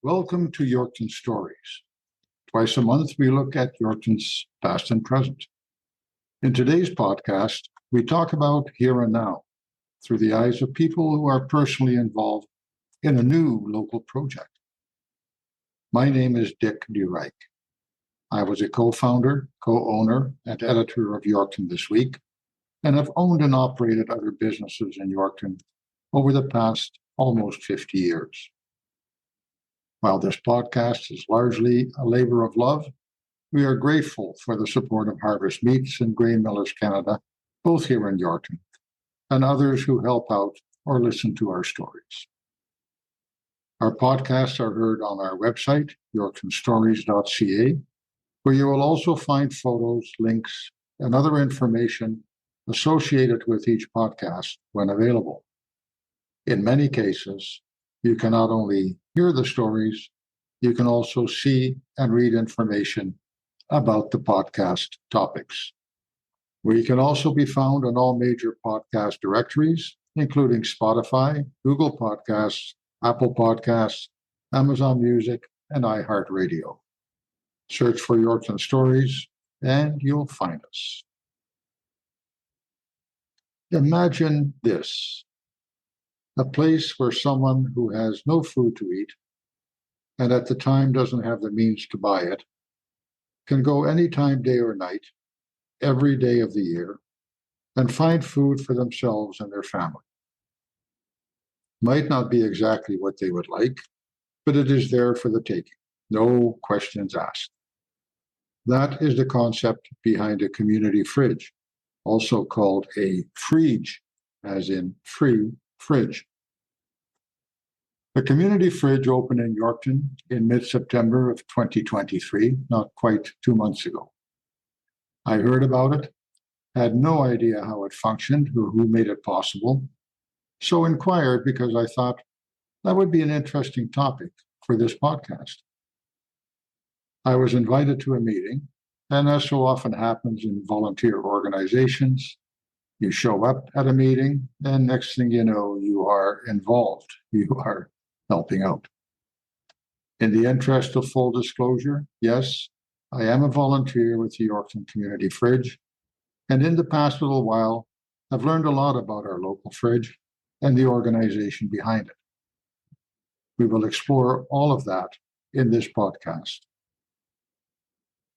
Welcome to Yorkton Stories. Twice a month, we look at Yorkton's past and present. In today's podcast, we talk about here and now through the eyes of people who are personally involved in a new local project. My name is Dick DeReich. I was a co-founder, co-owner, and editor of Yorkton This Week, and have owned and operated other businesses in Yorkton over the past almost 50 years. While this podcast is largely a labor of love, we are grateful for the support of Harvest Meats and Grain Millers Canada, both here in Yorkton, and others who help out or listen to our stories. Our podcasts are heard on our website, yorktonstories.ca, where you will also find photos, links, and other information associated with each podcast when available. In many cases, you can not only hear the stories, you can also see and read information about the podcast topics. We can also be found on all major podcast directories, including Spotify, Google Podcasts, Apple Podcasts, Amazon Music, and iHeartRadio. Search for Yorkton Stories, and you'll find us. Imagine this. A place where someone who has no food to eat, and at the time doesn't have the means to buy it, can go anytime, day or night, every day of the year, and find food for themselves and their family. Might not be exactly what they would like, but it is there for the taking, no questions asked. That is the concept behind a community fridge, also called a fridge, as in free fridge. The community fridge opened in Yorkton in mid-September of 2023, not quite 2 months ago. I heard about it, had no idea how it functioned or who made it possible, so inquired because I thought that would be an interesting topic for this podcast. I was invited to a meeting, and as so often happens in volunteer organizations, you show up at a meeting, and next thing you know, you are involved. You are helping out. In the interest of full disclosure, yes, I am a volunteer with the Yorkton Community Fridge, and in the past little while, I've learned a lot about our local fridge and the organization behind it. We will explore all of that in this podcast.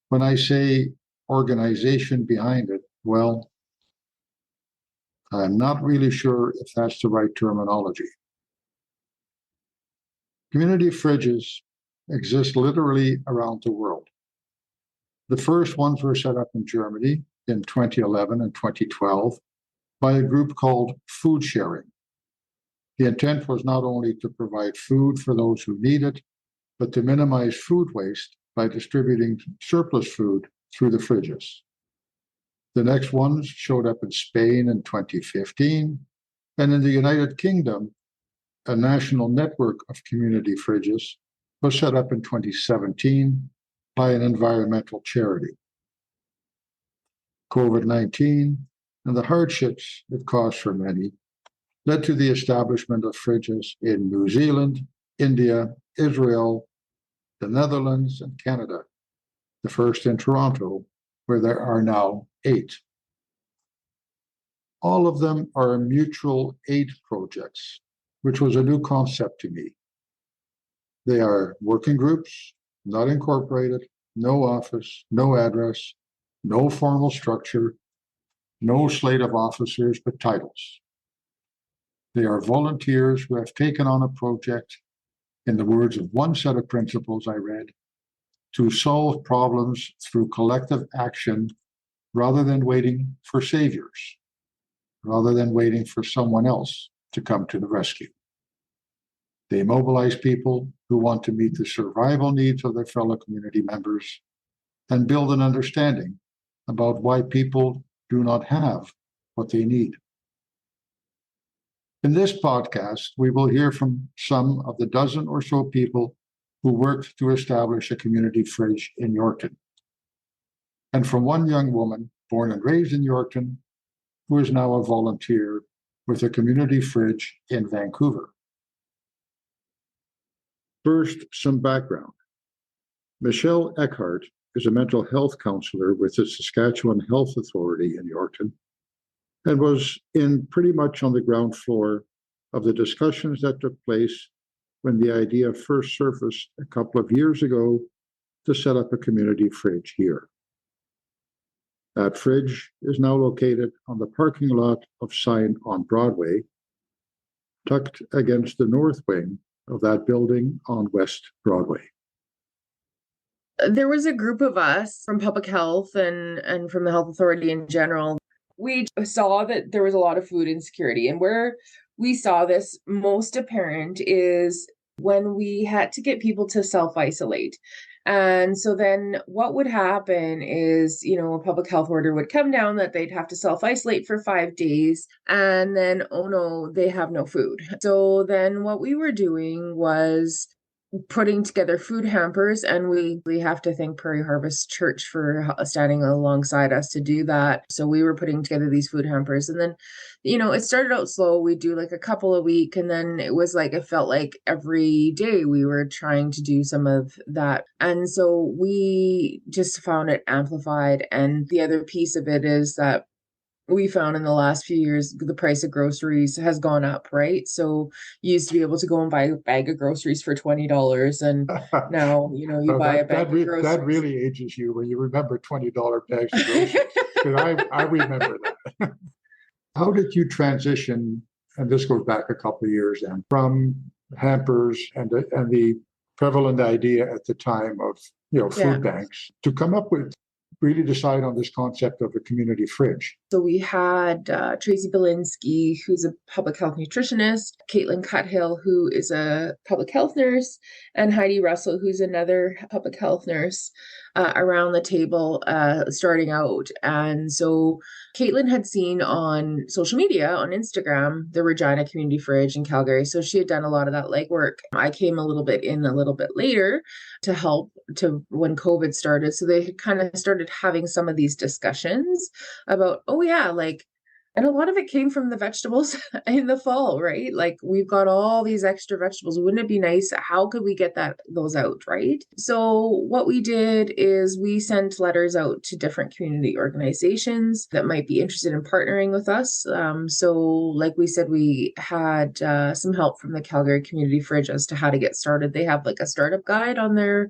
When I say organization behind it, well, I'm not really sure if that's the right terminology. Community fridges exist literally around the world. The first ones were set up in Germany in 2011 and 2012 by a group called Food Sharing. The intent was not only to provide food for those who need it, but to minimize food waste by distributing surplus food through the fridges. The next ones showed up in Spain in 2015, and in the United Kingdom, a national network of community fridges was set up in 2017 by an environmental charity. COVID-19 and the hardships it caused for many led to the establishment of fridges in New Zealand, India, Israel, the Netherlands, and Canada, the first in Toronto, where there are now 8. All of them are mutual aid projects, which was a new concept to me. They are working groups, not incorporated, no office, no address, no formal structure, no slate of officers, but titles. They are volunteers who have taken on a project, in the words of one set of principles I read, to solve problems through collective action rather than waiting for saviors, rather than waiting for someone else to come to the rescue. They mobilize people who want to meet the survival needs of their fellow community members and build an understanding about why people do not have what they need. In this podcast, we will hear from some of the dozen or so people who worked to establish a community fridge in Yorkton, and from one young woman born and raised in Yorkton who is now a volunteer with a community fridge in Vancouver. First, some background. Michelle Eckhart is a mental health counselor with the Saskatchewan Health Authority in Yorkton and was in pretty much on the ground floor of the discussions that took place when the idea first surfaced a couple of years ago to set up a community fridge here. That fridge is now located on the parking lot of Sign on Broadway, tucked against the north wing of that building on West Broadway. There was a group of us from public health and from the health authority in general. We saw that there was a lot of food insecurity, and where we saw this most apparent is when we had to get people to self-isolate. And so then what would happen is, a public health order would come down that they'd have to self-isolate for 5 days. And then, oh no, they have no food. So then what we were doing was putting together food hampers, and we have to thank Prairie Harvest Church for standing alongside us to do that. So we were putting together these food hampers, and then it started out slow. We do like a couple a week, and then it felt like every day we were trying to do some of that, and so we just found it amplified. And the other piece of it is that we found in the last few years, the price of groceries has gone up, right? So you used to be able to go and buy a bag of groceries for $20, and now, you buy a bag of groceries. That really ages you when you remember $20 bags of groceries. Because I remember that. How did you transition, and this goes back a couple of years then, from hampers and the prevalent idea at the time of, food banks to come up with really decide on this concept of a community fridge? So we had Tracy Belinsky, who's a public health nutritionist, Caitlin Cuthill, who is a public health nurse, and Heidi Russell, who's another public health nurse, around the table starting out. And so Caitlin had seen on social media, on Instagram, the Regina Community Fridge in Calgary. So she had done a lot of that legwork. I came a little bit later to help when COVID started. So they had kind of started having some of these discussions about, and a lot of it came from the vegetables in the fall, right? Like, we've got all these extra vegetables. Wouldn't it be nice? How could we get those out, right? So what we did is we sent letters out to different community organizations that might be interested in partnering with us. So like we said, we had some help from the Calgary Community Fridge as to how to get started. They have like a startup guide on their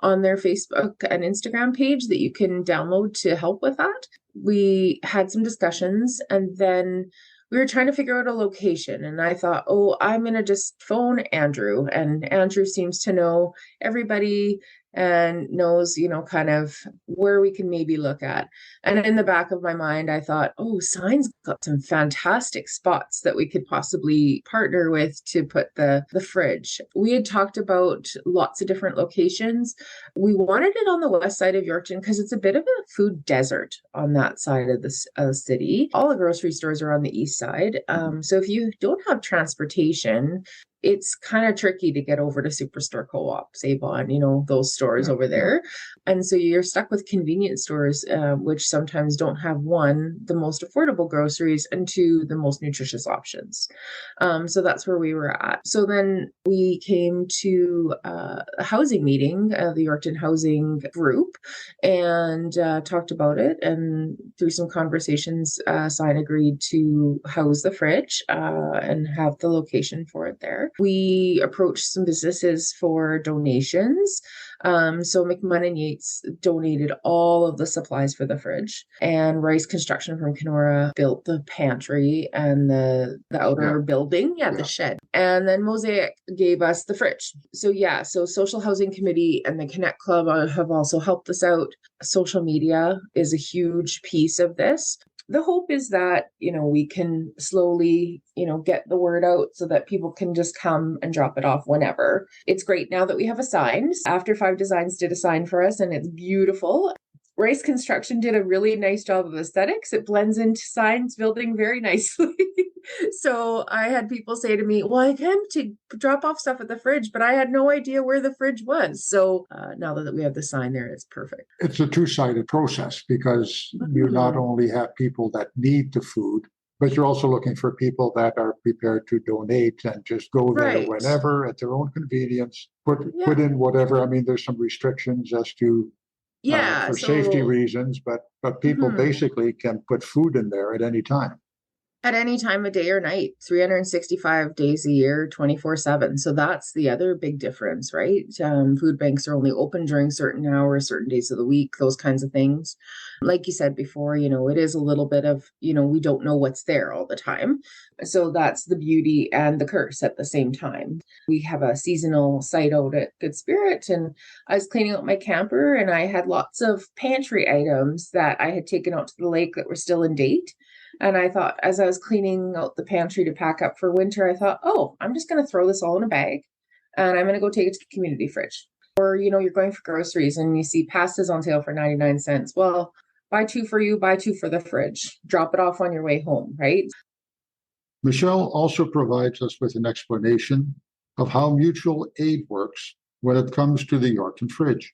Facebook and Instagram page that you can download to help with that. We had some discussions, and then we were trying to figure out a location. And I thought, I'm going to just phone Andrew. And Andrew seems to know everybody and knows, kind of where we can maybe look at. And in the back of my mind, I thought, Sign's got some fantastic spots that we could possibly partner with to put the fridge. We had talked about lots of different locations. We wanted it on the west side of Yorkton because it's a bit of a food desert on that side of the city. All the grocery stores are on the east side. So if you don't have transportation, it's kind of tricky to get over to Superstore Co-op, Save-On, those stores over there. And so you're stuck with convenience stores, which sometimes don't have, one, the most affordable groceries, and two, the most nutritious options. So that's where we were at. So then we came to a housing meeting, the Yorkton Housing Group, and talked about it. And through some conversations, Sign agreed to house the fridge and have the location for it there. We approached some businesses for donations. So McMahon and Yates donated all of the supplies for the fridge, and Rice Construction from Kenora built the pantry and the outer building, the shed. And then Mosaic gave us the fridge. So Social Housing Committee and the Connect Club have also helped us out. Social media is a huge piece of this. The hope is that, we can slowly, get the word out so that people can just come and drop it off whenever. It's great now that we have a sign. After 5 Designs did a sign for us, and it's beautiful. Rice Construction did a really nice job of aesthetics. It blends into Sign's building very nicely. So I had people say to me, I came to drop off stuff at the fridge, but I had no idea where the fridge was. So now that we have the sign there, it's perfect. It's a two-sided process because you not only have people that need the food, But you're also looking for people that are prepared to donate and just go there Right. whenever at their own convenience, put Yeah. in whatever. I mean, there's some restrictions as to Yeah. for safety So, reasons, but people mhm. basically can put food in there at any time. At any time of day or night, 365 days a year, 24/7. So that's the other big difference, right? Food banks are only open during certain hours, certain days of the week, those kinds of things. Like you said before, it is a little bit of, we don't know what's there all the time. So that's the beauty and the curse at the same time. We have a seasonal site out at Good Spirit, and I was cleaning out my camper and I had lots of pantry items that I had taken out to the lake that were still in date. And I thought, as I was cleaning out the pantry to pack up for winter, I thought, oh, I'm just going to throw this all in a bag and I'm going to go take it to the community fridge. Or, you're going for groceries and you see pasta's on sale for 99 cents. Well, buy two for you, buy two for the fridge. Drop it off on your way home, right? Michelle also provides us with an explanation of how mutual aid works when it comes to the Yorkton fridge.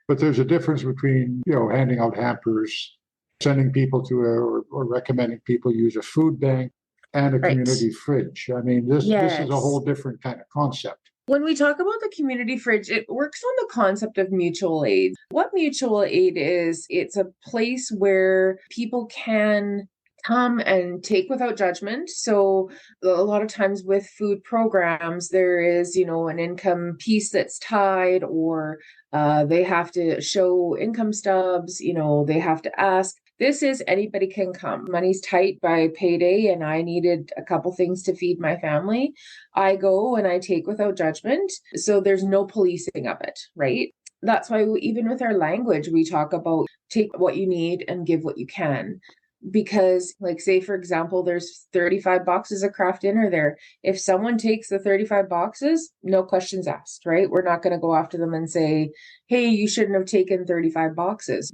But there's a difference between, handing out hampers, sending people to or recommending people use a food bank and a Right. community fridge. I mean, this is a whole Yes. different kind of concept. When we talk about the community fridge, it works on the concept of mutual aid. What mutual aid is, it's a place where people can come and take without judgment. So a lot of times with food programs, there is, an income piece that's tied, or they have to show income stubs, they have to ask. This is anybody can come. Money's tight by payday, and I needed a couple things to feed my family. I go and I take without judgment. So there's no policing of it, right? That's why even with our language, we talk about take what you need and give what you can. Because, like, say, for example, there's 35 boxes of craft dinner there. If someone takes the 35 boxes, no questions asked, right? We're not going to go after them and say, hey, you shouldn't have taken 35 boxes.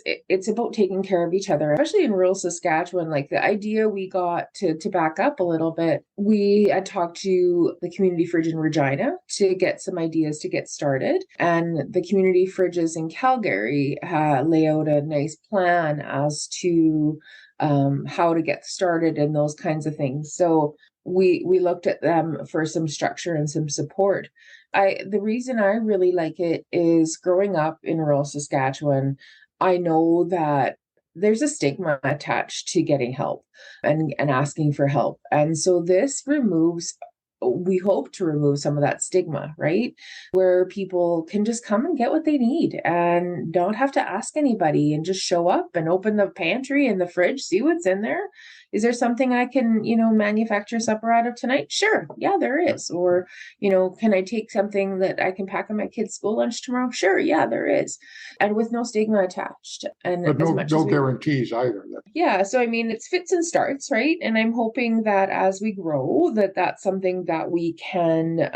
It's about taking care of each other, especially in rural Saskatchewan. Like, the idea we got to back up a little bit, we had talked to the community fridge in Regina to get some ideas to get started. And the community fridges in Calgary lay out a nice plan as to how to get started and those kinds of things. So we looked at them for some structure and some support. The reason I really like it is, growing up in rural Saskatchewan, I know that there's a stigma attached to getting help and asking for help. And so this removes, we hope to remove some of that stigma, right? Where people can just come and get what they need and don't have to ask anybody, and just show up and open the pantry and the fridge, see what's in there. Is there something I can, manufacture supper out of tonight? Sure. Yeah, there is. Or, can I take something that I can pack on my kid's school lunch tomorrow? Sure. Yeah, there is. And with no stigma attached. And But as no much as we guarantees either. yeah, so I mean, it's fits and starts, right? And I'm hoping that as we grow, that's something that we can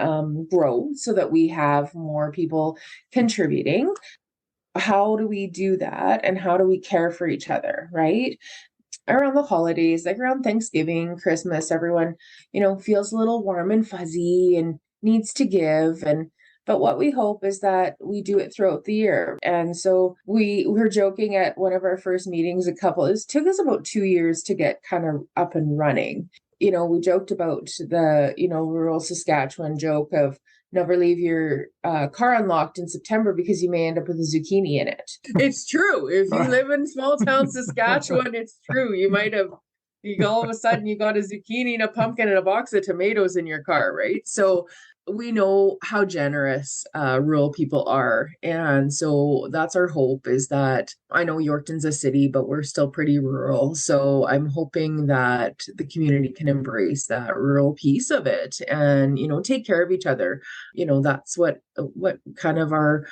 grow, so that we have more people contributing. How do we do that? And how do we care for each other, right? Around the holidays, like around Thanksgiving, Christmas, everyone, feels a little warm and fuzzy and needs to give. But what we hope is that we do it throughout the year. And so we were joking at one of our first meetings, it took us about 2 years to get kind of up and running. We joked about the, rural Saskatchewan joke of never leave your car unlocked in September because you may end up with a zucchini in it. It's true. If you live in small town Saskatchewan, it's true. All of a sudden you got a zucchini and a pumpkin and a box of tomatoes in your car, right? So we know how generous rural people are. And so that's our hope, is that, I know Yorkton's a city, but we're still pretty rural. So I'm hoping that the community can embrace that rural piece of it and, take care of each other. That's what kind of our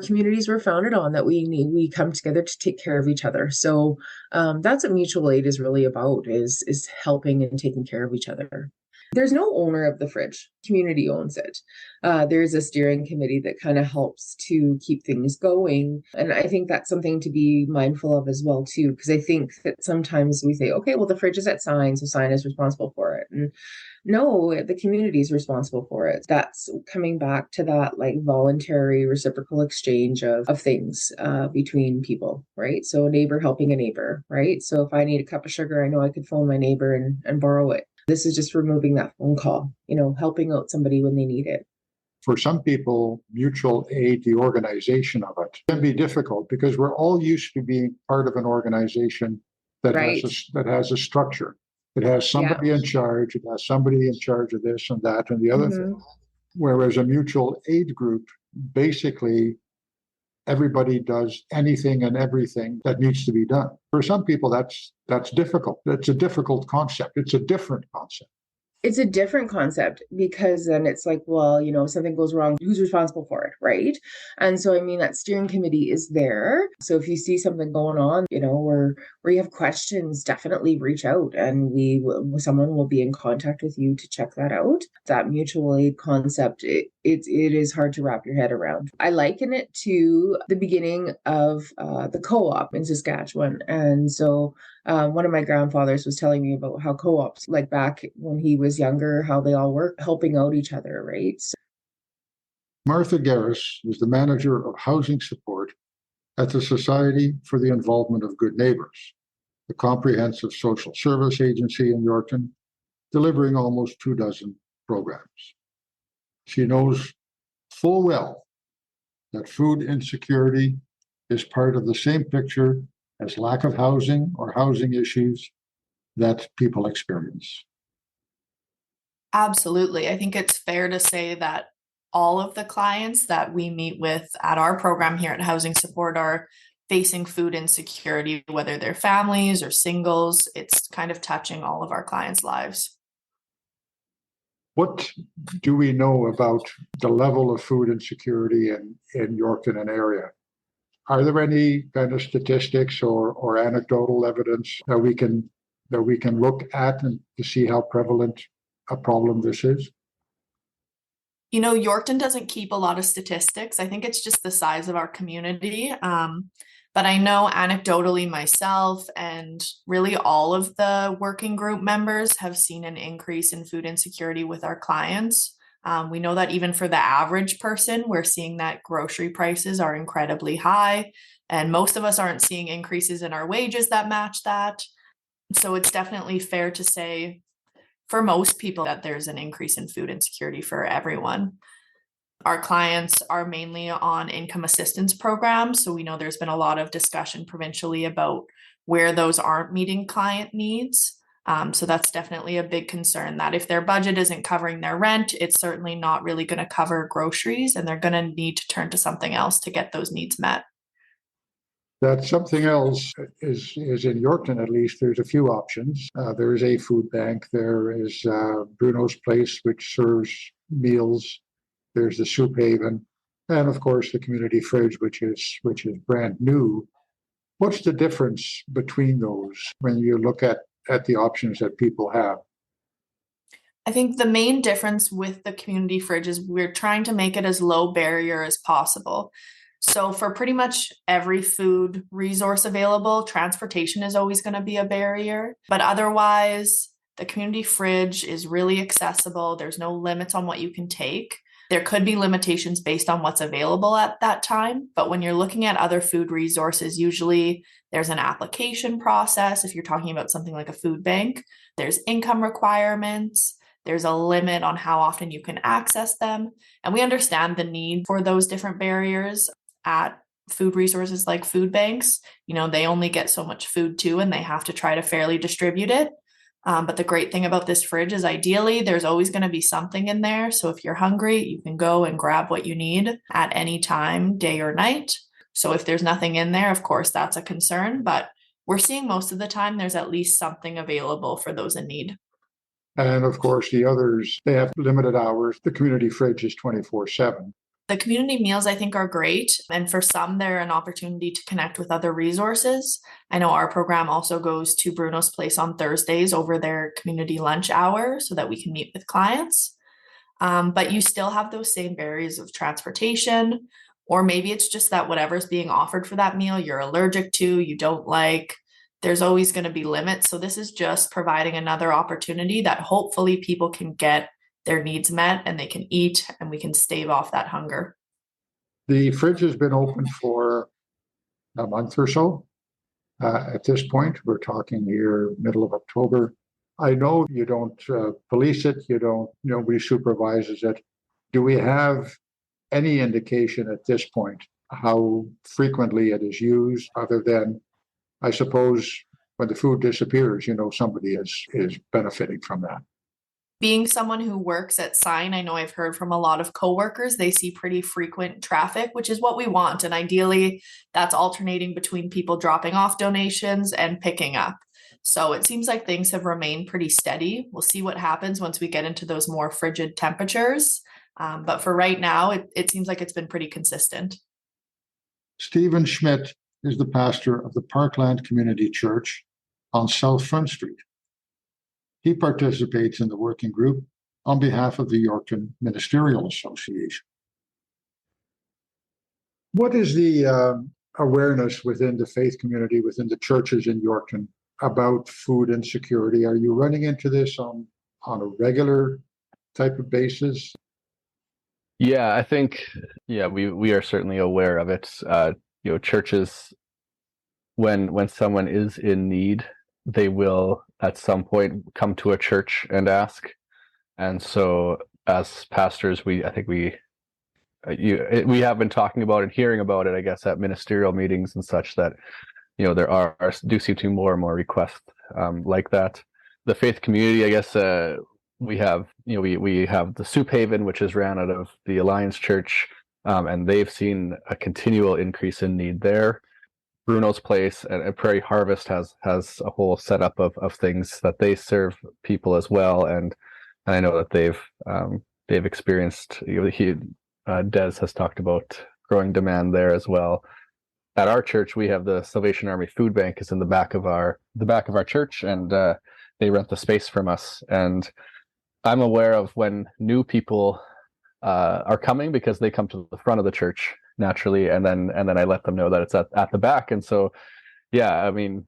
communities were founded on, that we come together to take care of each other. So that's what mutual aid is really about, is helping and taking care of each other. There's no owner of the fridge. Community owns it. There's a steering committee that kind of helps to keep things going. And I think that's something to be mindful of as well, too, because I think that sometimes we say, okay, well, the fridge is at Sign, so Sign is responsible for it. And no, the community is responsible for it. That's coming back to that like voluntary reciprocal exchange of things between people, right? So a neighbor helping a neighbor, right? So if I need a cup of sugar, I know I could phone my neighbor and borrow it. This is just removing that phone call, helping out somebody when they need it. For some people, mutual aid, the organization of it, can be difficult because we're all used to being part of an organization that Right. has a structure. It has somebody in charge. It has somebody in charge of this and that and the other thing. Whereas a mutual aid group, basically, everybody does anything and everything that needs to be done. For some people, that's difficult. It's a difficult concept. It's a different concept. It's a different concept because then it's like, well, if something goes wrong, who's responsible for it, right? And so, I mean, that steering committee is there. So if you see something going on, where you have questions, definitely reach out and someone will be in contact with you to check that out. That mutual aid concept, it is hard to wrap your head around. I liken it to the beginning of the co-op in Saskatchewan. And so one of my grandfathers was telling me about how co-ops, like back when he was younger, how they all work helping out each other, right? So Martha Garris is the manager of housing support at the Society for the Involvement of Good Neighbors, the comprehensive social service agency in Yorkton, delivering almost 24 programs. She knows full well that food insecurity is part of the same picture as lack of housing or housing issues that people experience. Absolutely. I think it's fair to say that all of the clients that we meet with at our program here at Housing Support are facing food insecurity, whether they're families or singles. It's kind of touching all of our clients' lives. What do we know about the level of food insecurity in Yorkton and area? Are there any kind of statistics or anecdotal evidence that we can look at and to see how prevalent a problem this is? Yorkton doesn't keep a lot of statistics. I think it's just the size of our community. But I know anecdotally myself and really all of the working group members have seen an increase in food insecurity with our clients. We know that even for the average person, we're seeing that grocery prices are incredibly high, and most of us aren't seeing increases in our wages that match that. So it's definitely fair to say for most people that there's an increase in food insecurity for everyone. Our clients are mainly on income assistance programs. So we know there's been a lot of discussion provincially about where those aren't meeting client needs. So that's definitely a big concern that if their budget isn't covering their rent, it's certainly not really going to cover groceries, and they're going to need to turn to something else to get those needs met. That something else is in Yorkton, at least. There's a few options. There is a food bank. There is Bruno's Place, which serves meals. There's the Soup Haven, and of course the community fridge, which is brand new. What's the difference between those when you look at the options that people have? I think the main difference with the community fridge is we're trying to make it as low barrier as possible. So for pretty much every food resource available, transportation is always going to be a barrier. But otherwise, the community fridge is really accessible. There's no limits on what you can take. There could be limitations based on what's available at that time. But when you're looking at other food resources, usually there's an application process. If you're talking about something like a food bank, there's income requirements. There's a limit on how often you can access them. And we understand the need for those different barriers at food resources like food banks. They only get so much food too, and they have to try to fairly distribute it. But the great thing about this fridge is ideally there's always going to be something in there. So if you're hungry, you can go and grab what you need at any time, day or night. So if there's nothing in there, of course, that's a concern. But we're seeing most of the time there's at least something available for those in need. And of course, the others, they have limited hours. The community fridge is 24/7. The community meals, I think, are great. And for some, they're an opportunity to connect with other resources. I know our program also goes to Bruno's Place on Thursdays over their community lunch hour so that we can meet with clients. But you still have those same barriers of transportation, or maybe it's just that whatever's being offered for that meal you're allergic to, you don't like. There's always going to be limits. So this is just providing another opportunity that hopefully people can get their needs met and they can eat and we can stave off that hunger. The fridge has been open for a month or so. At this point, we're talking here middle of October. I know you don't police it, nobody supervises it. Do we have any indication at this point how frequently it is used, other than, I suppose, when the food disappears, somebody is benefiting from that? Being someone who works at Sign, I know I've heard from a lot of coworkers, they see pretty frequent traffic, which is what we want. And ideally, that's alternating between people dropping off donations and picking up. So it seems like things have remained pretty steady. We'll see what happens once we get into those more frigid temperatures. But for right now, it seems like it's been pretty consistent. Stephen Schmidt is the pastor of the Parkland Community Church on South Front Street. He participates in the working group on behalf of the Yorkton Ministerial Association. What is the awareness within the faith community, within the churches in Yorkton, about food insecurity? Are you running into this on a regular type of basis? Yeah, I think, we are certainly aware of it. Churches, when someone is in need, they will at some point come to a church and ask. And so as pastors, we have been talking about and hearing about it, I guess, at ministerial meetings and such, that there do seem to be more and more requests like that. The faith community, I guess, we have the Soup Haven, which is ran out of the Alliance Church, and they've seen a continual increase in need there. Bruno's Place and Prairie Harvest has a whole setup of things that they serve people as well, and I know that they've experienced. Des has talked about growing demand there as well. At our church, we have the Salvation Army Food Bank is in the back of our church, and they rent the space from us. And I'm aware of when new people are coming, because they come to the front of the church naturally, and then I let them know that it's at the back. And so,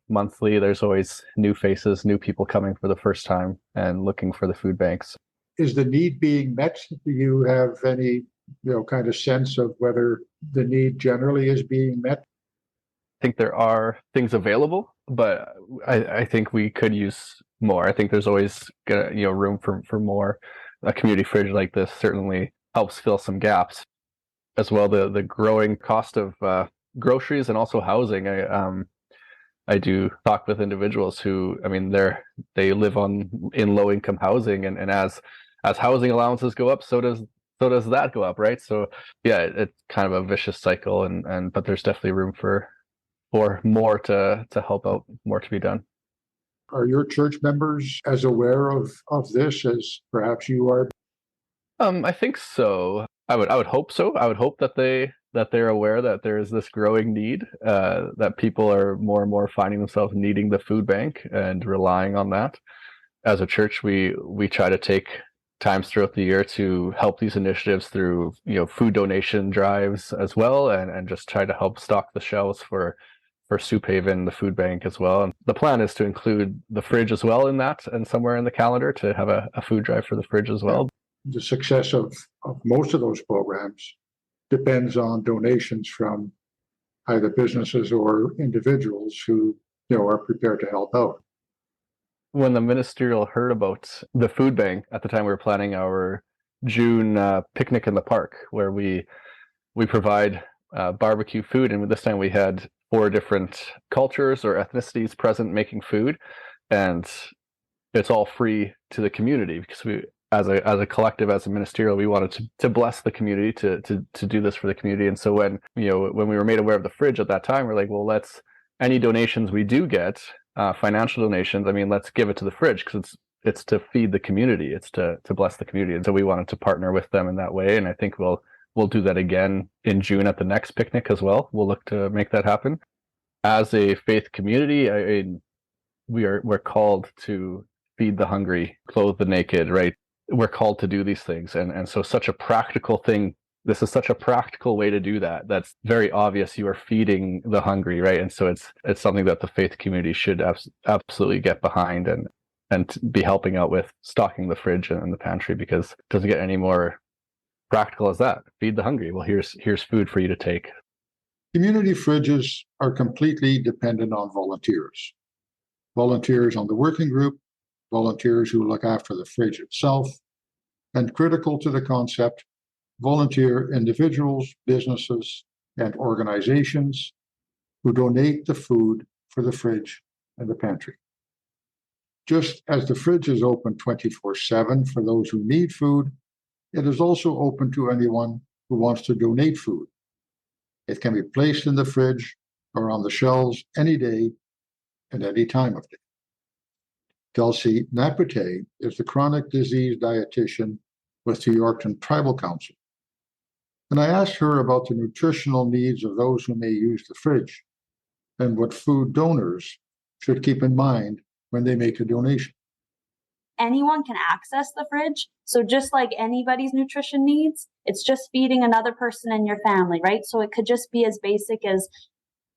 monthly there's always new faces, new people coming for the first time and looking for the food banks. Is the need being met? Do you have any kind of sense of whether the need generally is being met? I think there are things available, but I think we could use more. I think there's always room for more. A community fridge like this certainly helps fill some gaps. As well, the growing cost of groceries and also housing. I do talk with individuals who, they live in low income housing, and as housing allowances go up, so does that go up, right? So it's kind of a vicious cycle, and but there's definitely room for more to help out, more to be done. Are your church members as aware of this as perhaps you are? I think so. I would hope so. I would hope that they're aware that there is this growing need, that people are more and more finding themselves needing the food bank and relying on that. As a church, we try to take times throughout the year to help these initiatives through food donation drives as well, and just try to help stock the shelves for Soup Haven, the food bank as well. And the plan is to include the fridge as well in that, and somewhere in the calendar to have a food drive for the fridge as well. The success of most of those programs depends on donations from either businesses or individuals who are prepared to help out. When the ministerial heard about the food bank, at the time we were planning our June picnic in the park, where we provide barbecue food, and this time we had 4 different cultures or ethnicities present making food, and it's all free to the community, because we, as a collective, as a ministerial, we wanted to bless the community, to do this for the community. And so when we were made aware of the fridge at that time, we're like, well, any donations we do get, financial donations, let's give it to the fridge, because it's to feed the community, it's to bless the community. And so we wanted to partner with them in that way, and I think we'll we'll do that again in June at the next picnic as well. We'll look to make that happen. As a faith community, we're called to feed the hungry, clothe the naked, right? We're called to do these things. And so such a practical thing. This is such a practical way to do that. That's very obvious. You are feeding the hungry, right? And so it's something that the faith community should absolutely get behind and be helping out with, stocking the fridge and the pantry, because it doesn't get any more practical as that. Feed the hungry. Well, here's food for you to take. Community fridges are completely dependent on volunteers. Volunteers on the working group, volunteers who look after the fridge itself, and critical to the concept, volunteer individuals, businesses, and organizations who donate the food for the fridge and the pantry. Just as the fridge is open 24/7 for those who need food, it is also open to anyone who wants to donate food. It can be placed in the fridge or on the shelves any day and any time of day. Kelsey Napute is the chronic disease dietitian with the Yorkton Tribal Council. And I asked her about the nutritional needs of those who may use the fridge and what food donors should keep in mind when they make a donation. Anyone can access the fridge. So just like anybody's nutrition needs, it's just feeding another person in your family, right? So it could just be as basic as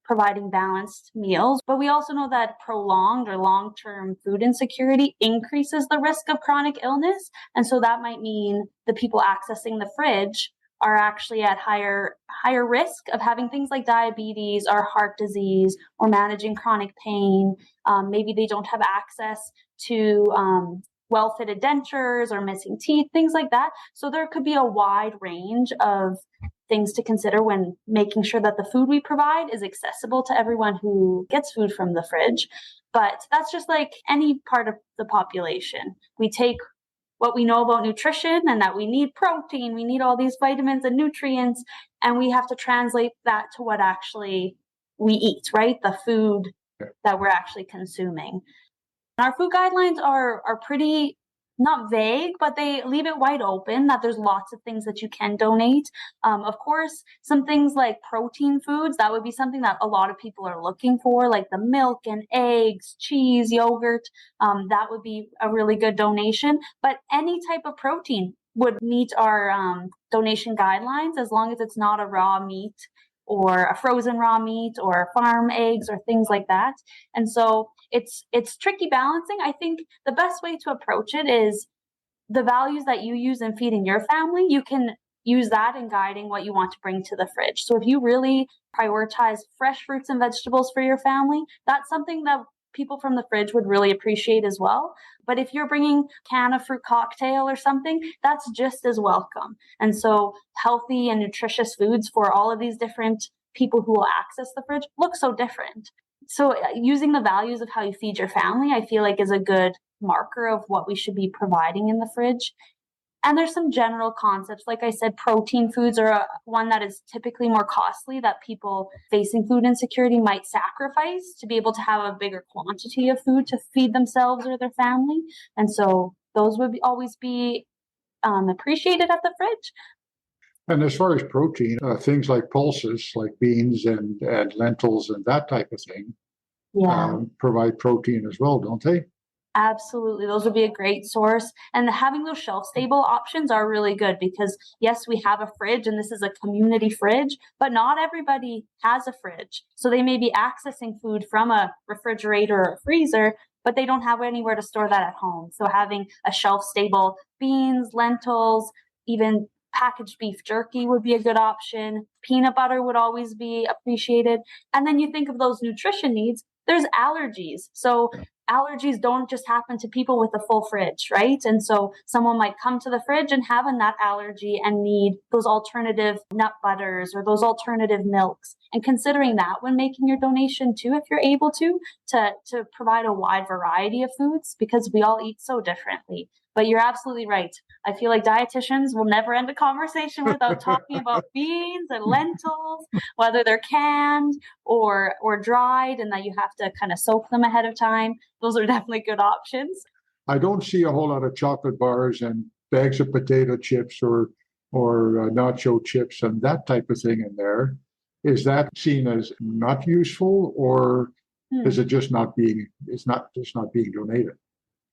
providing balanced meals. But we also know that prolonged or long-term food insecurity increases the risk of chronic illness. And so that might mean the people accessing the fridge are actually at higher risk of having things like diabetes or heart disease or managing chronic pain. Maybe they don't have access to well-fitted dentures or missing teeth, things like that. So there could be a wide range of things to consider when making sure that the food we provide is accessible to everyone who gets food from the fridge. But that's just like any part of the population. We take what we know about nutrition and that we need protein, we need all these vitamins and nutrients, and we have to translate that to what actually we eat, right? The food that we're actually consuming. Our food guidelines are pretty, not vague, but they leave it wide open that there's lots of things that you can donate. Of course, some things like protein foods, that would be something that a lot of people are looking for, like the milk and eggs, cheese, yogurt. That would be a really good donation. But any type of protein would meet our donation guidelines as long as it's not a raw meat or a frozen raw meat or farm eggs or things like that. And so it's tricky balancing. I think the best way to approach it is the values that you use in feeding your family, you can use that in guiding what you want to bring to the fridge. So if you really prioritize fresh fruits and vegetables for your family, that's something that people from the fridge would really appreciate as well. But if you're bringing a can of fruit cocktail or something, that's just as welcome. And so healthy and nutritious foods for all of these different people who will access the fridge look so different. So using the values of how you feed your family, I feel like is a good marker of what we should be providing in the fridge. And there's some general concepts. Like I said, protein foods are one that is typically more costly that people facing food insecurity might sacrifice to be able to have a bigger quantity of food to feed themselves or their family. And so those would always be appreciated at the fridge. And as far as protein, things like pulses, like beans and lentils and that type of thing, provide protein as well, don't they? Absolutely. Those would be a great source. And having those shelf-stable options are really good because, yes, we have a fridge and this is a community fridge, but not everybody has a fridge. So they may be accessing food from a refrigerator or a freezer, but they don't have anywhere to store that at home. So having a shelf-stable beans, lentils, even packaged beef jerky would be a good option. Peanut butter would always be appreciated. And then you think of those nutrition needs, there's allergies. So allergies don't just happen to people with a full fridge, right? And so someone might come to the fridge and have a nut allergy and need those alternative nut butters or those alternative milks. And considering that when making your donation too, if you're able to provide a wide variety of foods, because we all eat so differently. But you're absolutely right. I feel like dietitians will never end a conversation without talking about beans and lentils, whether they're canned or dried, and that you have to kind of soak them ahead of time. Those are definitely good options. I don't see a whole lot of chocolate bars and bags of potato chips or or nacho chips and that type of thing in there. Is that seen as not useful, or is it just not being donated?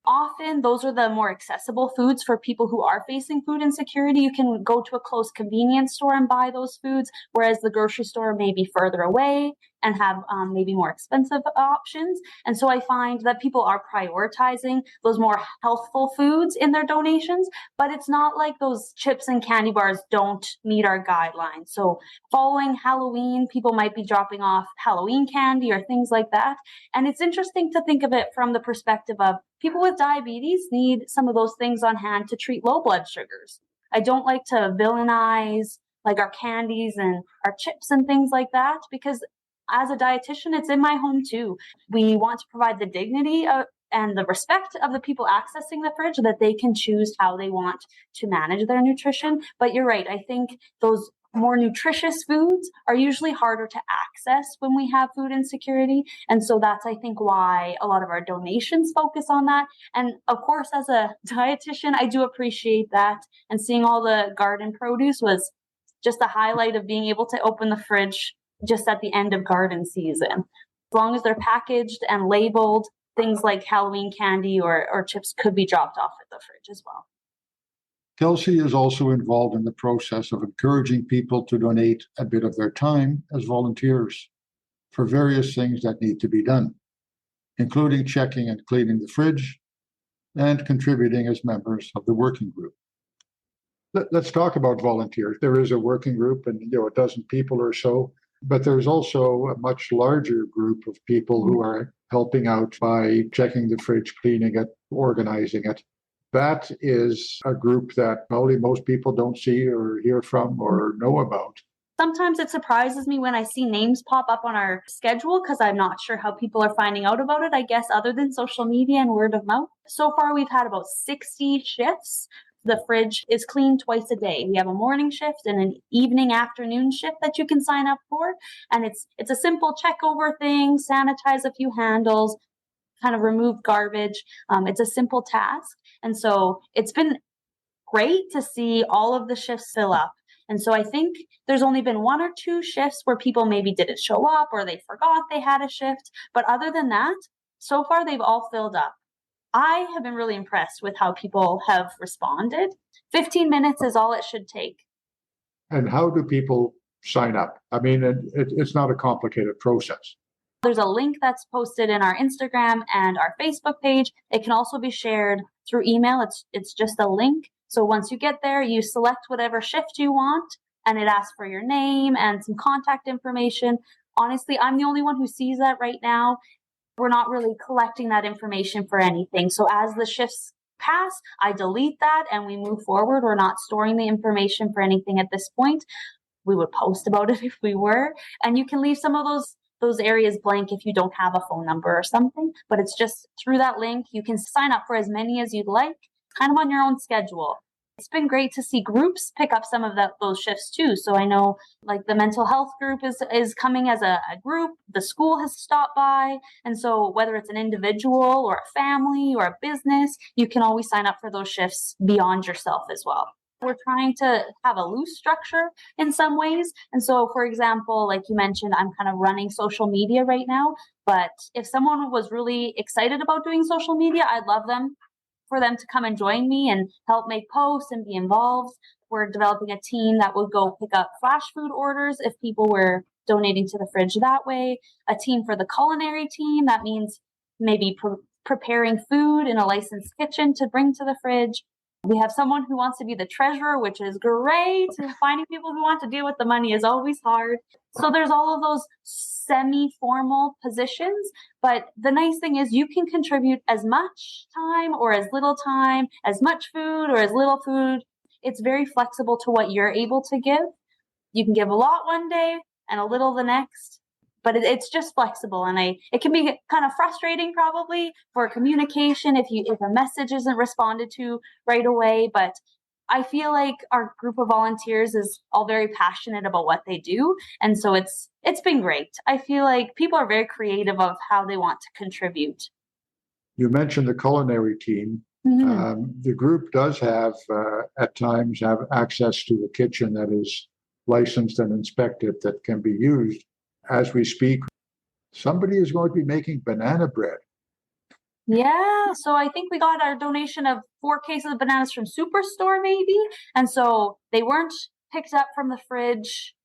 Often those are the more accessible foods for people who are facing food insecurity. You can go to a close convenience store and buy those foods, whereas the grocery store may be further away and have maybe more expensive options. And so I find that people are prioritizing those more healthful foods in their donations, but it's not like those chips and candy bars don't meet our guidelines. So following Halloween, people might be dropping off Halloween candy or things like that. And it's interesting to think of it from the perspective of people with diabetes need some of those things on hand to treat low blood sugars. I don't like to villainize like our candies and our chips and things like that, because as a dietitian, it's in my home too. We want to provide the dignity and the respect of the people accessing the fridge, that they can choose how they want to manage their nutrition. But you're right. I think those more nutritious foods are usually harder to access when we have food insecurity. And so that's, I think, why a lot of our donations focus on that. And of course, as a dietitian, I do appreciate that. And seeing all the garden produce was just a highlight of being able to open the fridge just at the end of garden season. As long as they're packaged and labeled, things like Halloween candy or chips could be dropped off at the fridge as well. Kelsey is also involved in the process of encouraging people to donate a bit of their time as volunteers for various things that need to be done, including checking and cleaning the fridge and contributing as members of the working group. Let's talk about volunteers. There is a working group and a dozen people or so, but there's also a much larger group of people who are helping out by checking the fridge, cleaning it, organizing it. That is a group that probably most people don't see or hear from or know about. Sometimes it surprises me when I see names pop up on our schedule, because I'm not sure how people are finding out about it, I guess, other than social media and word of mouth. So far, we've had about 60 shifts. The fridge is cleaned twice a day. We have a morning shift and an evening afternoon shift that you can sign up for. And it's a simple check over thing, sanitize a few handles, kind of remove garbage. It's a simple task. And so it's been great to see all of the shifts fill up. And so I think there's only been 1 or 2 shifts where people maybe didn't show up or they forgot they had a shift. But other than that, so far they've all filled up. I have been really impressed with how people have responded. 15 minutes is all it should take. And how do people sign up? I mean, it's not a complicated process. There's a link that's posted in our Instagram and our Facebook page. It can also be shared through email. It's just a link. So once you get there, you select whatever shift you want, and it asks for your name and some contact information. Honestly, I'm the only one who sees that right now. We're not really collecting that information for anything. So as the shifts pass, I delete that and we move forward. We're not storing the information for anything at this point. We would post about it if we were. And you can leave some of those areas blank if you don't have a phone number or something. But it's just through that link, you can sign up for as many as you'd like, kind of on your own schedule. It's been great to see groups pick up some of those shifts too. So I know like the mental health group is coming as a group. The school has stopped by. And so whether it's an individual or a family or a business, you can always sign up for those shifts beyond yourself as well. We're trying to have a loose structure in some ways. And so, for example, like you mentioned, I'm kind of running social media right now. But if someone was really excited about doing social media, I'd love for them to come and join me and help make posts and be involved. We're developing a team that will go pick up flash food orders if people were donating to the fridge that way. A team for the culinary team. That means maybe preparing food in a licensed kitchen to bring to the fridge. We have someone who wants to be the treasurer, which is great. Finding people who want to deal with the money is always hard. So there's all of those semi-formal positions. But the nice thing is you can contribute as much time or as little time, as much food or as little food. It's very flexible to what you're able to give. You can give a lot one day and a little the next. But it's just flexible, and it can be kind of frustrating probably for communication if a message isn't responded to right away. But I feel like our group of volunteers is all very passionate about what they do, and so it's been great. I feel like people are very creative of how they want to contribute. You mentioned the culinary team. The group does have, at times, have access to a kitchen that is licensed and inspected that can be used. As we speak, somebody is going to be making banana bread. Yeah, so I think we got our donation of 4 cases of bananas from Superstore, maybe. And so they weren't picked up from the fridge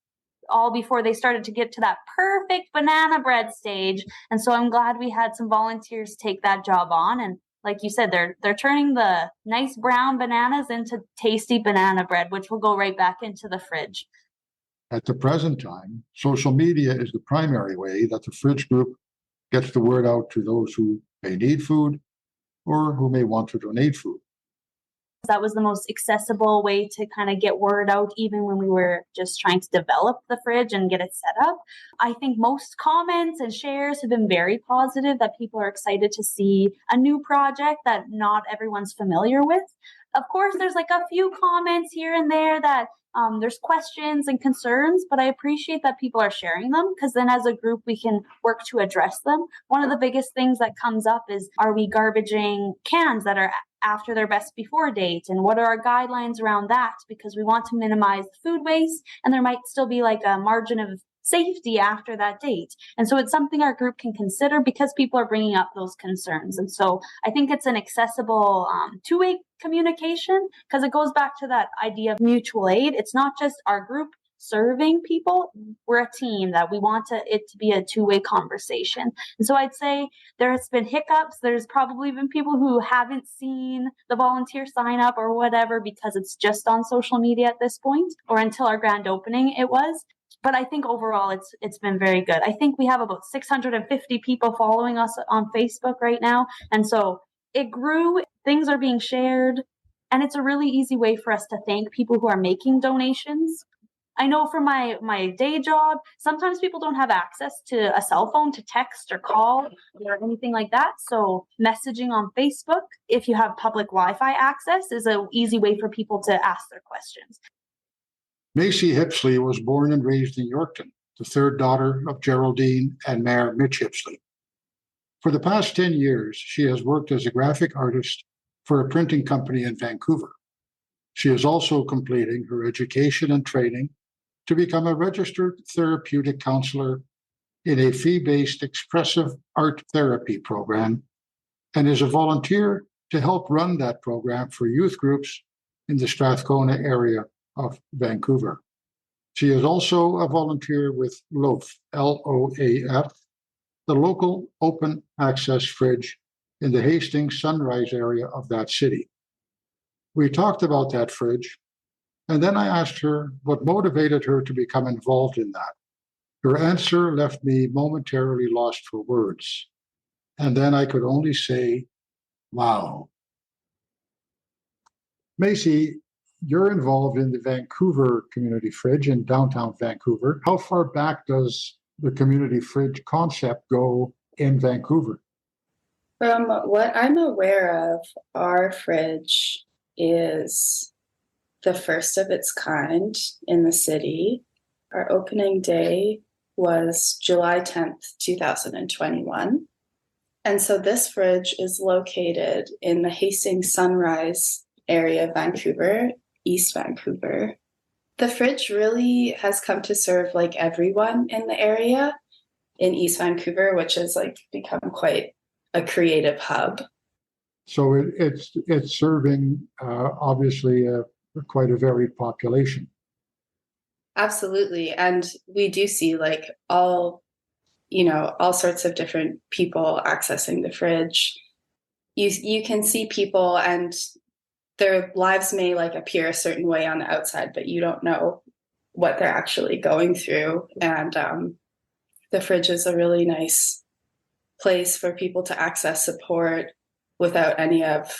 all before they started to get to that perfect banana bread stage. And so I'm glad we had some volunteers take that job on. And like you said, they're turning the nice brown bananas into tasty banana bread, which will go right back into the fridge. At the present time, social media is the primary way that the Fridge Group gets the word out to those who may need food or who may want to donate food. That was the most accessible way to kind of get word out, even when we were just trying to develop the fridge and get it set up. I think most comments and shares have been very positive, that people are excited to see a new project that not everyone's familiar with. Of course, there's like a few comments here and there that there's questions and concerns, but I appreciate that people are sharing them, because then as a group we can work to address them. One of the biggest things that comes up is, are we garbaging cans that are after their best before date, and what are our guidelines around that, because we want to minimize food waste and there might still be like a margin of safety after that date. And so it's something our group can consider because people are bringing up those concerns. And so I think it's an accessible two-way communication, because it goes back to that idea of mutual aid. It's not just our group serving people. We're a team that we want it to be a two-way conversation. And so I'd say there's been hiccups. There's probably been people who haven't seen the volunteer sign up or whatever, because it's just on social media at this point, or until our grand opening it was. But I think overall it's been very good. I think we have about 650 people following us on Facebook right now. And so it grew, things are being shared, and it's a really easy way for us to thank people who are making donations. I know for my day job, sometimes people don't have access to a cell phone to text or call or anything like that. So messaging on Facebook, if you have public Wi-Fi access, is an easy way for people to ask their questions. Macy Hipsley was born and raised in Yorkton, the third daughter of Geraldine and Mayor Mitch Hipsley. For the past 10 years, she has worked as a graphic artist for a printing company in Vancouver. She is also completing her education and training to become a registered therapeutic counselor in a fee-based expressive art therapy program, and is a volunteer to help run that program for youth groups in the Strathcona area of Vancouver. She is also a volunteer with LOAF, L-O-A-F, the local open access fridge in the Hastings Sunrise area of that city. We talked about that fridge, and then I asked her what motivated her to become involved in that. Her answer left me momentarily lost for words, and then I could only say, wow. Macy, you're involved in the Vancouver Community Fridge in downtown Vancouver. How far back does the Community Fridge concept go in Vancouver? From what I'm aware of, our fridge is the first of its kind in the city. Our opening day was July 10th, 2021. And so this fridge is located in the Hastings Sunrise area of Vancouver, East Vancouver. The fridge really has come to serve like everyone in the area in East Vancouver, which has like become quite a creative hub. So it's serving obviously quite a varied population. Absolutely. And we do see like all sorts of different people accessing the fridge. You can see people and their lives may like appear a certain way on the outside, but you don't know what they're actually going through. And the fridge is a really nice place for people to access support without any of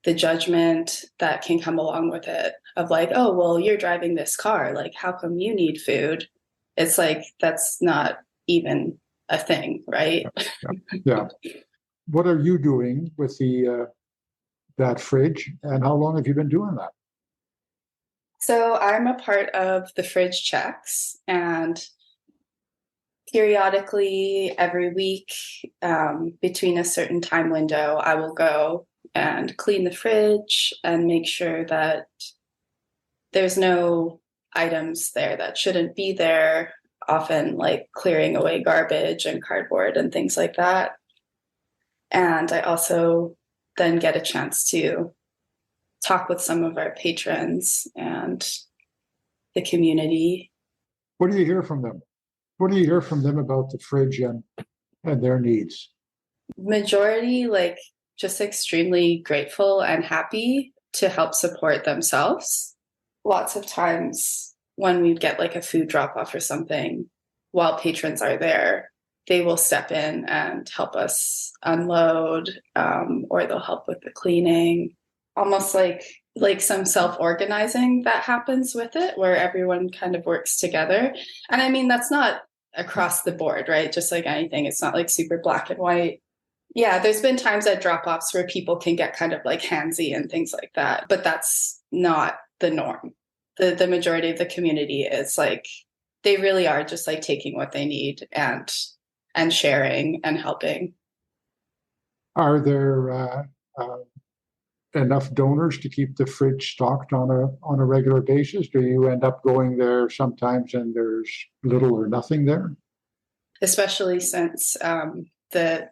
the judgment that can come along with it of like, oh, well, you're driving this car. Like, how come you need food? It's like, that's not even a thing, right? Yeah. What are you doing with that fridge, and how long have you been doing that? So I'm a part of the fridge checks, and periodically every week between a certain time window, I will go and clean the fridge and make sure that there's no items there that shouldn't be there, often like clearing away garbage and cardboard and things like that. And I also then get a chance to talk with some of our patrons and the community. What do you hear from them? What do you hear from them about the fridge and their needs? Majority, like, just extremely grateful and happy to help support themselves. Lots of times when we get like a food drop off or something, while patrons are there, they will step in and help us unload, or they'll help with the cleaning. Almost like some self-organizing that happens with it, where everyone kind of works together. And I mean, that's not across the board, right? Just like anything, it's not like super black and white. Yeah, there's been times at drop-offs where people can get kind of like handsy and things like that, but that's not the norm. The majority of the community is like, they really are just like taking what they need and sharing and helping. Are there enough donors to keep the fridge stocked on a regular basis? Do you end up going there sometimes and there's little or nothing there? Especially since the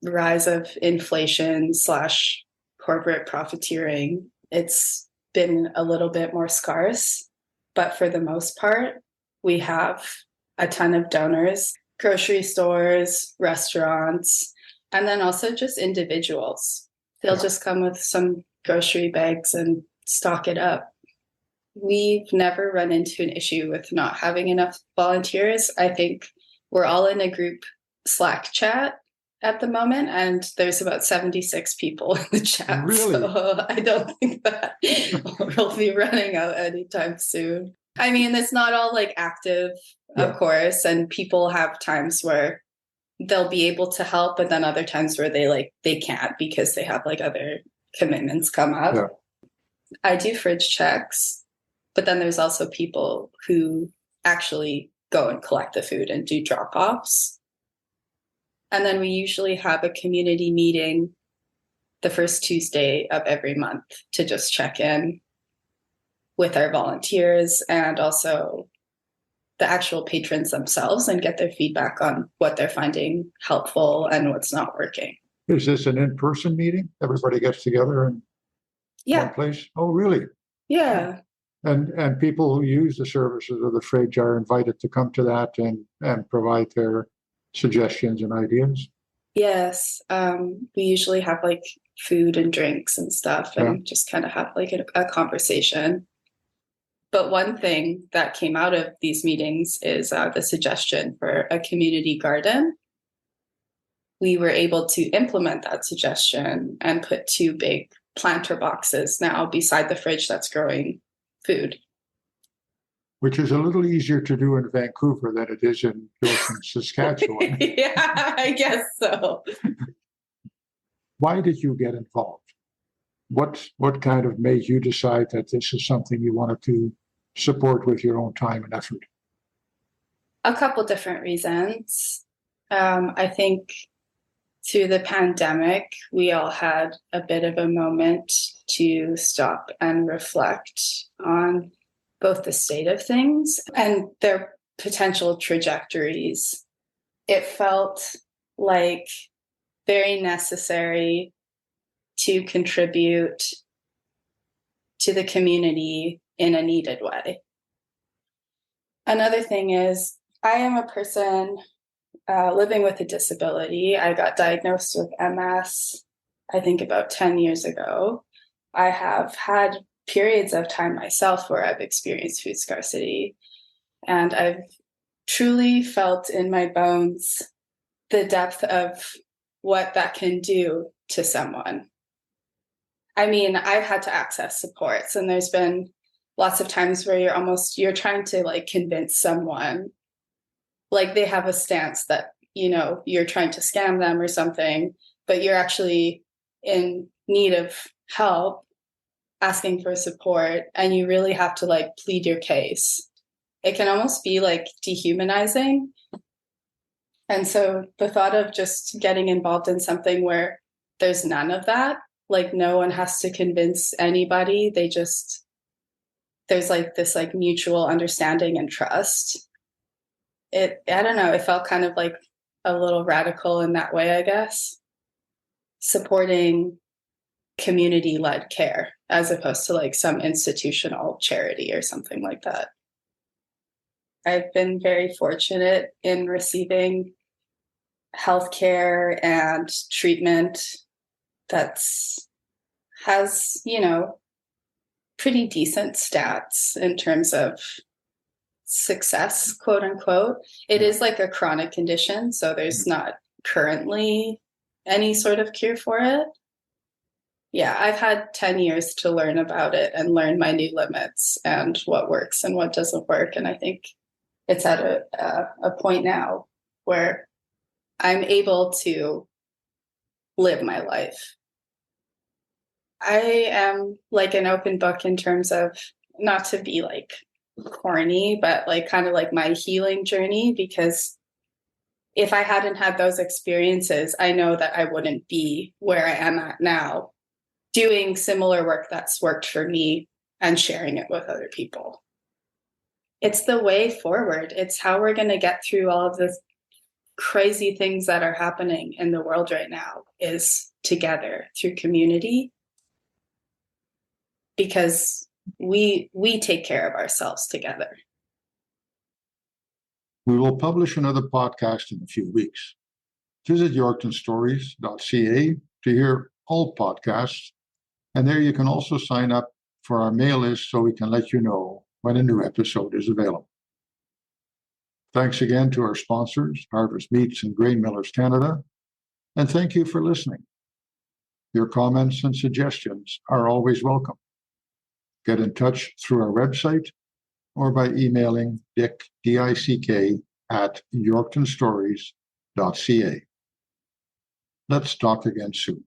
rise of inflation / corporate profiteering, it's been a little bit more scarce. But for the most part, we have a ton of donors, grocery stores, restaurants, and then also just individuals. They'll just come with some grocery bags and stock it up. We've never run into an issue with not having enough volunteers. I think we're all in a group Slack chat at the moment, and there's about 76 people in the chat. Really? So I don't think that we'll be running out anytime soon. I mean, it's not all like active, of course, and people have times where they'll be able to help, and then other times where they can't because they have like other commitments come up. Yeah. I do fridge checks, but then there's also people who actually go and collect the food and do drop-offs. And then we usually have a community meeting the first Tuesday of every month to just check in with our volunteers and also the actual patrons themselves and get their feedback on what they're finding helpful and what's not working. Is this an in-person meeting? Everybody gets together in one place? Oh, really? Yeah. And people who use the services of the fridge are invited to come to that and provide their suggestions and ideas? Yes. We usually have like food and drinks and stuff and just kind of have like a conversation. But one thing that came out of these meetings is the suggestion for a community garden. We were able to implement that suggestion and put 2 big planter boxes now beside the fridge that's growing food. Which is a little easier to do in Vancouver than it is in Yorkton, Saskatchewan. Yeah, I guess so. Why did you get involved? What kind of made you decide that this is something you wanted to support with your own time and effort? A couple different reasons. I think through the pandemic, we all had a bit of a moment to stop and reflect on both the state of things and their potential trajectories. It felt like very necessary to contribute to the community in a needed way. Another thing is, I am a person living with a disability. I got diagnosed with MS, I think about 10 years ago. I have had periods of time myself where I've experienced food scarcity, and I've truly felt in my bones the depth of what that can do to someone. I mean, I've had to access supports, and there's been lots of times where you're trying to like convince someone, like they have a stance that, you know, you're trying to scam them or something, but you're actually in need of help, asking for support, and you really have to like plead your case. It can almost be like dehumanizing. And so the thought of just getting involved in something where there's none of that Like no one has to convince anybody. There's like this like mutual understanding and trust. I don't know, it felt kind of like a little radical in that way, I guess. Supporting community-led care as opposed to like some institutional charity or something like that. I've been very fortunate in receiving healthcare and treatment has, pretty decent stats in terms of success, quote unquote. It is like a chronic condition, so there's not currently any sort of cure for it. Yeah, I've had 10 years to learn about it and learn my new limits and what works and what doesn't work. And I think it's at a point now where I'm able to live my life. I am like an open book in terms of, not to be like corny, but like kind of like my healing journey, because if I hadn't had those experiences, I know that I wouldn't be where I am at now, doing similar work that's worked for me and sharing it with other people. It's the way forward. It's how we're going to get through all of the crazy things that are happening in the world right now, is together through community, because we take care of ourselves together. We will publish another podcast in a few weeks. Visit yorktonstories.ca to hear all podcasts, and there you can also sign up for our mail list so we can let you know when a new episode is available. Thanks again to our sponsors, Harvest Meats and Grain Millers Canada, and thank you for listening. Your comments and suggestions are always welcome. Get in touch through our website or by emailing Dick, D-I-C-K, at yorktonstories.ca. Let's talk again soon.